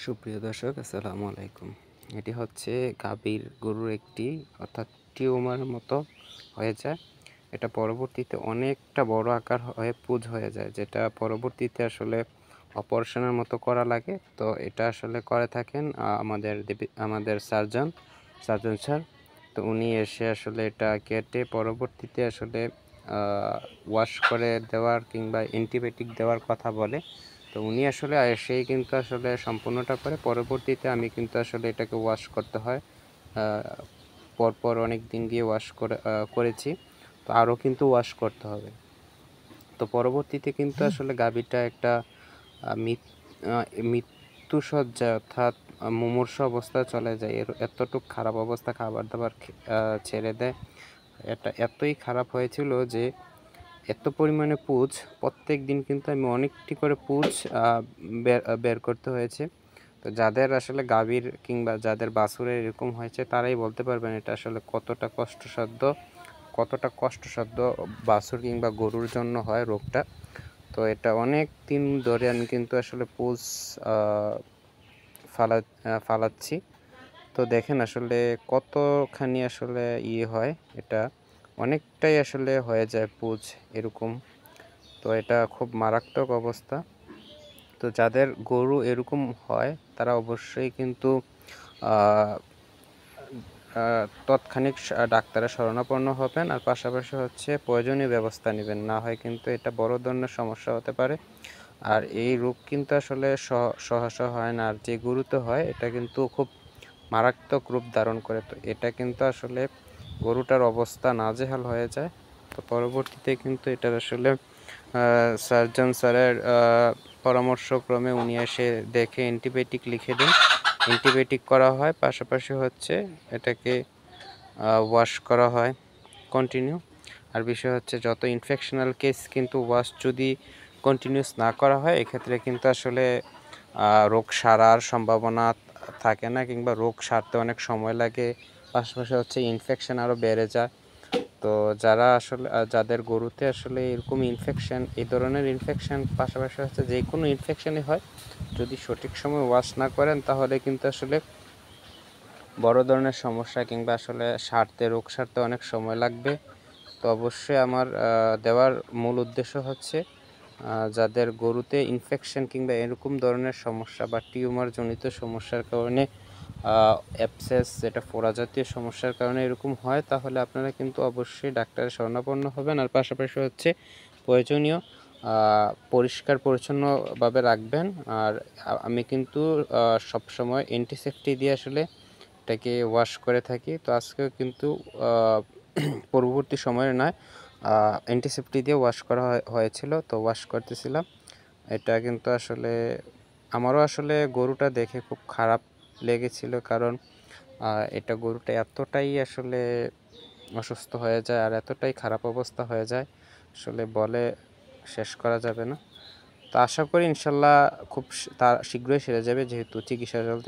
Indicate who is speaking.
Speaker 1: সুপ্রিয় দর্শক, আসসালামু আলাইকুম। এটি হচ্ছে গাভীর গরুর একটি অর্থাৎ টিউমার মতো হয়ে যায়। এটা পরবর্তীতে অনেকটা বড় আকার হয়ে পুঁজ হয়ে যায়, যেটা পরবর্তীতে আসলে অপারেশনের মতো করা লাগে। তো এটা আসলে করে থাকেন আমাদের সার্জন স্যার। তো উনি এসে আসলে এটা কেটে পরবর্তীতে আসলে ওয়াশ করে দেওয়ার কিংবা অ্যান্টিবায়োটিক দেওয়ার কথা বলে। তো উনি আসলে এসেই কিন্তু আসলে সম্পূর্ণটা করে। পরবর্তীতে আমি কিন্তু আসলে এটাকে ওয়াশ করতে হয়। পরপর অনেক দিন দিয়ে ওয়াশ করেছি। তো আরও কিন্তু ওয়াশ করতে হবে। তো পরবর্তীতে কিন্তু আসলে গাভীটা একটা মৃত্যুসজ্জায় অর্থাৎ মুমূর্ষু অবস্থায় চলে যায়। এতটুকু খারাপ অবস্থা, খাবার দাবার ছেড়ে দেয়। এটা এতই খারাপ হয়েছিল যে এত পরিমাণে পুঁজ, প্রত্যেক দিন কিন্তু আমি অনেকটি করে পুঁজ বের করতে হয়েছে। তো যাদের আসলে গাভীর কিংবা যাদের বাছুরের এরকম হয়েছে তারাই বলতে পারবেন এটা আসলে কতটা কষ্টসাধ্য বাছুর কিংবা গরুর জন্য হয় রোগটা। তো এটা অনেক দিন ধরে আমি কিন্তু আসলে পুঁজ ফালাচ্ছি। তো দেখেন আসলে কতখানি আসলে হয়, এটা অনেকটাই আসলে হয়ে যায় পুঁজ এরকম। তো এটা খুব মারাত্মক অবস্থা। তো যাদের গরু এরকম হয় তারা অবশ্যই কিন্তু তৎক্ষণিক ডাক্তারের শরণাপন্ন হবেন, আর পাশাপাশি হচ্ছে প্রয়োজনীয় ব্যবস্থা নেবেন। না হয় কিন্তু এটা বড় ধরনের সমস্যা হতে পারে। আর এই রোগ কিন্তু আসলে সহসা হয় না, আর যে গরুতে হয় এটা কিন্তু খুব মারাত্মক রূপ ধারণ করে। তো এটা কিন্তু আসলে গরুটার অবস্থা নাজেহাল হয়ে যায়। তো পরবর্তীতে কিন্তু এটার আসলে সার্জন স্যারের পরামর্শক্রমে উনি এসে দেখে অ্যান্টিবায়োটিক লিখে দেন। অ্যান্টিবায়োটিক করা হয়, পাশাপাশি হচ্ছে এটাকে ওয়াশ করা হয় কন্টিনিউ। আর বিষয় হচ্ছে যত ইনফেকশনাল কেস কিন্তু ওয়াশ যদি কন্টিনিউস না করা হয়, এক্ষেত্রে কিন্তু আসলে রোগ সারার সম্ভাবনা থাকে না, কিংবা রোগ সারতে অনেক সময় লাগে। পাশাপাশি হচ্ছে ইনফেকশন আরও বেড়ে যায়। তো যারা আসলে যাদের গরুতে আসলে এরকম ইনফেকশন, এই ধরনের ইনফেকশন, পাশাপাশি হচ্ছে যে কোনো ইনফেকশনই হয়, যদি সঠিক সময় ওয়াশ না করেন তাহলে কিন্তু আসলে বড় ধরনের সমস্যা কিংবা আসলে রোগ সারতে অনেক সময় লাগবে। তো অবশ্যই আমার দেওয়ার মূল উদ্দেশ্য হচ্ছে যাদের গরুতে ইনফেকশন কিংবা এরকম ধরনের সমস্যা বা টিউমার জনিত সমস্যার কারণে অ্যাবসেস, যেটা ফোড়া জাতীয় সমস্যার কারণে এরকম হয়, তাহলে আপনারা কিন্তু অবশ্যই ডাক্তারের শরণাপন্ন হবেন। আর পাশাপাশি হচ্ছে প্রয়োজনীয় পরিষ্কার পরিচ্ছন্নভাবে রাখবেন। আর আমি কিন্তু সবসময় অ্যান্টিসেপ্টিক দিয়ে আসলে এটাকে ওয়াশ করে থাকি। তো আজকেও কিন্তু পূর্ববর্তী সময়ের নয়, অ্যান্টিসেপ্টিক দিয়ে ওয়াশ করা হয়েছিল। তো ওয়াশ করতেছিলাম। এটা কিন্তু আসলে আমারও আসলে গরুটা দেখে খুব খারাপ লেগেছিল, কারণ এটা গরুটা এতটাই আসলে অসুস্থ হয়ে যায় আর এতটাই খারাপ অবস্থা হয়ে যায়, আসলে বলে শেষ করা যাবে না। তো আশা করি ইনশাল্লাহ খুব শীঘ্রই সেরে যাবে, যেহেতু চিকিৎসা চলতে